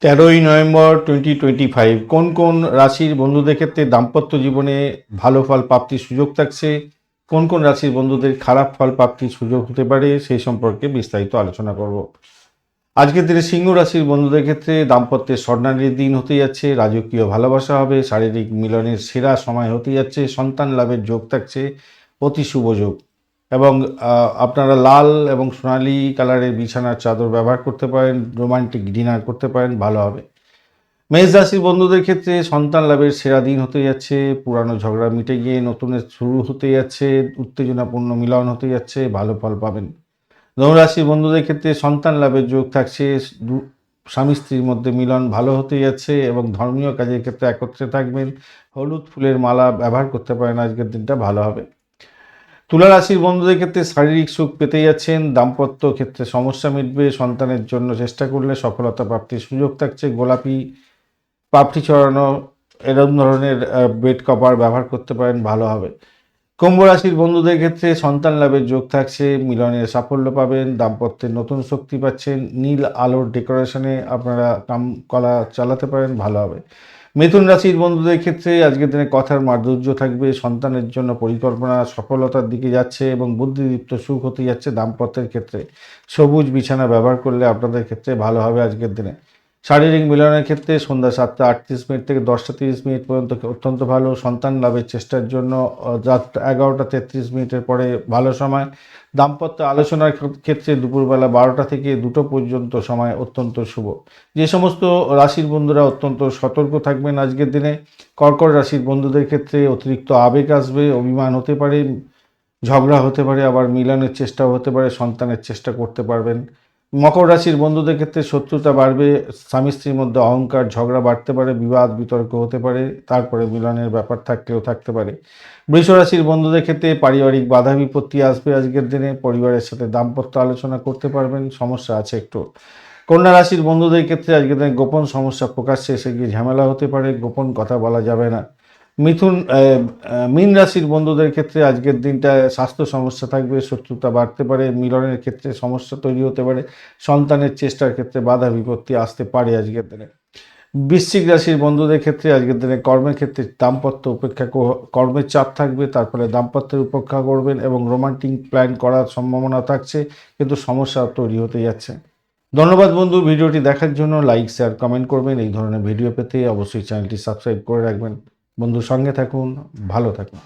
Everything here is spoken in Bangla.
13ই নভেম্বর 2025 কোন কোন রাশির বন্ধুদের ক্ষেত্রে দাম্পত্য জীবনে ভালো ফল প্রাপ্তির সুযোগ থাকছে, কোন কোন রাশির বন্ধুদের খারাপ ফল প্রাপ্তির সুযোগ হতে পারে সেই সম্পর্কে বিস্তারিত আলোচনা করব। আজকের দিনে সিংহ রাশির বন্ধুদের ক্ষেত্রে দাম্পত্যের স্বর্ণালীর দিন হতে যাচ্ছে, রাজকীয় ভালোবাসা হবে, শারীরিক মিলনের সেরা সময় হতে যাচ্ছে, সন্তান লাভের যোগ থাকছে, অতি শুভ যোগ। এবং আপনারা লাল এবং সোনালি কালারের বিছানার চাদর ব্যবহার করতে পারেন, রোমান্টিক ডিনার করতে পারেন, ভালো হবে। মেষ রাশির বন্ধুদের ক্ষেত্রে সন্তান লাভের সেরা দিন হতে যাচ্ছে, পুরানো ঝগড়া মিটে গিয়ে নতুনের শুরু হতে যাচ্ছে, উত্তেজনাপূর্ণ মিলন হতে যাচ্ছে, ভালো ফল পাবেন। ধনুরাশির বন্ধুদের ক্ষেত্রে সন্তান লাভের যোগ থাকছে, স্বামী স্ত্রীর মধ্যে মিলন ভালো হতে যাচ্ছে এবং ধর্মীয় কাজের ক্ষেত্রে একত্রে থাকবেন। হলুদ ফুলের মালা ব্যবহার করতে পারেন, আজকের দিনটা ভালো হবে। তুলা রাশির বন্ধুদের ক্ষেত্রে শারীরিক সুখ পেতে যাচ্ছেন, দাম্পত্য ক্ষেত্রে সমস্যা মিটবে, সন্তানের জন্য চেষ্টা করলে সফলতা প্রাপ্তির সুযোগ থাকছে, গোলাপি পাপড়ি চড়ানো এরকম ধরনের বেড কভার ব্যবহার করতে পারেন, ভালো হবে। কুম্ভ রাশির বন্ধুদের ক্ষেত্রে সন্তান লাভের যোগ থাকছে, মিলনের সাফল্য পাবেন, দাম্পত্যের নতুন শক্তি পাচ্ছেন, নীল আলোর ডেকোরেশনে আপনারা কাম কলা চালাতে পারেন, ভালো হবে। মিথুন রাশির বন্ধুদের ক্ষেত্রে আজকের দিনে কথার মাধুর্য থাকবে, সন্তানের জন্য পরিকল্পনা সফলতার দিকে যাচ্ছে এবং বুদ্ধিদীপ্ত সুখ হতে যাচ্ছে। দাম্পত্যের ক্ষেত্রে সবুজ বিছানা ব্যবহার করলে আপনাদের ক্ষেত্রে ভালো হবে আজকের দিনে। শারীরিক মিলনের ক্ষেত্রে সন্ধ্যা 7:38 থেকে 10:30 পর্যন্ত অত্যন্ত ভালো। সন্তান লাভের চেষ্টার জন্য রাত 11:33 পরে ভালো সময়। দাম্পত্য আলোচনার ক্ষেত্রে দুপুরবেলা 12টা থেকে 2টো পর্যন্ত সময় অত্যন্ত শুভ। যে সমস্ত রাশির বন্ধুরা অত্যন্ত সতর্ক থাকবেন আজকের দিনে, কর্কট রাশির বন্ধুদের ক্ষেত্রে অতিরিক্ত আবেগ আসবে, অভিমান হতে পারে, ঝগড়া হতে পারে, আবার মিলনের চেষ্টাও হতে পারে, সন্তানের চেষ্টা করতে পারবেন। মকর রাশির বন্ধুদের ক্ষেত্রে শত্রুতা বাড়বে, স্বামী স্ত্রীর মধ্যে অহংকার ঝগড়া বাড়তে পারে, বিবাদ বিতর্ক হতে পারে, তারপরে মিলনের ব্যাপার থাকলেও থাকতে পারে। বৃষ রাশির বন্ধুদের ক্ষেত্রে পারিবারিক বাধা বিপত্তি আসবে আজকের দিনে, পরিবারের সাথে দাম্পত্য আলোচনা করতে পারবেন, সমস্যা আছে একটু। কন্যা রাশির বন্ধুদের ক্ষেত্রে আজকের দিনে গোপন সমস্যা প্রকাশ্যে এসে গিয়ে ঝামেলা হতে পারে, গোপন কথা বলা যাবে না। মীন রাশির বন্ধুদের ক্ষেত্রে আজকের দিনটা স্বাস্থ্য সমস্যা থাকবে, শত্রুতা বাড়তে পারে, মিলনের ক্ষেত্রে সমস্যা তৈরি হতে পারে, সন্তানের চেষ্টার ক্ষেত্রে বাধা বিপত্তি আসতে পারে আজকের দিনে। বৃশ্চিক রাশির বন্ধুদের ক্ষেত্রে আজকের দিনে কর্মের ক্ষেত্রে দাম্পত্য উপেক্ষা কর্মের চাপ থাকবে, তারপরে দাম্পত্যের উপেক্ষা করবেন এবং রোমান্টিক প্ল্যান করার সম্ভাবনা থাকছে, কিন্তু সমস্যা তৈরি হতে যাচ্ছে। ধন্যবাদ বন্ধু, ভিডিওটি দেখার জন্য। লাইক শেয়ার কমেন্ট করবেন। এই ধরনের ভিডিও পেতে অবশ্যই চ্যানেলটি সাবস্ক্রাইব করে রাখবেন। বন্ধু সঙ্গে থাকুন, ভালো থাকুন।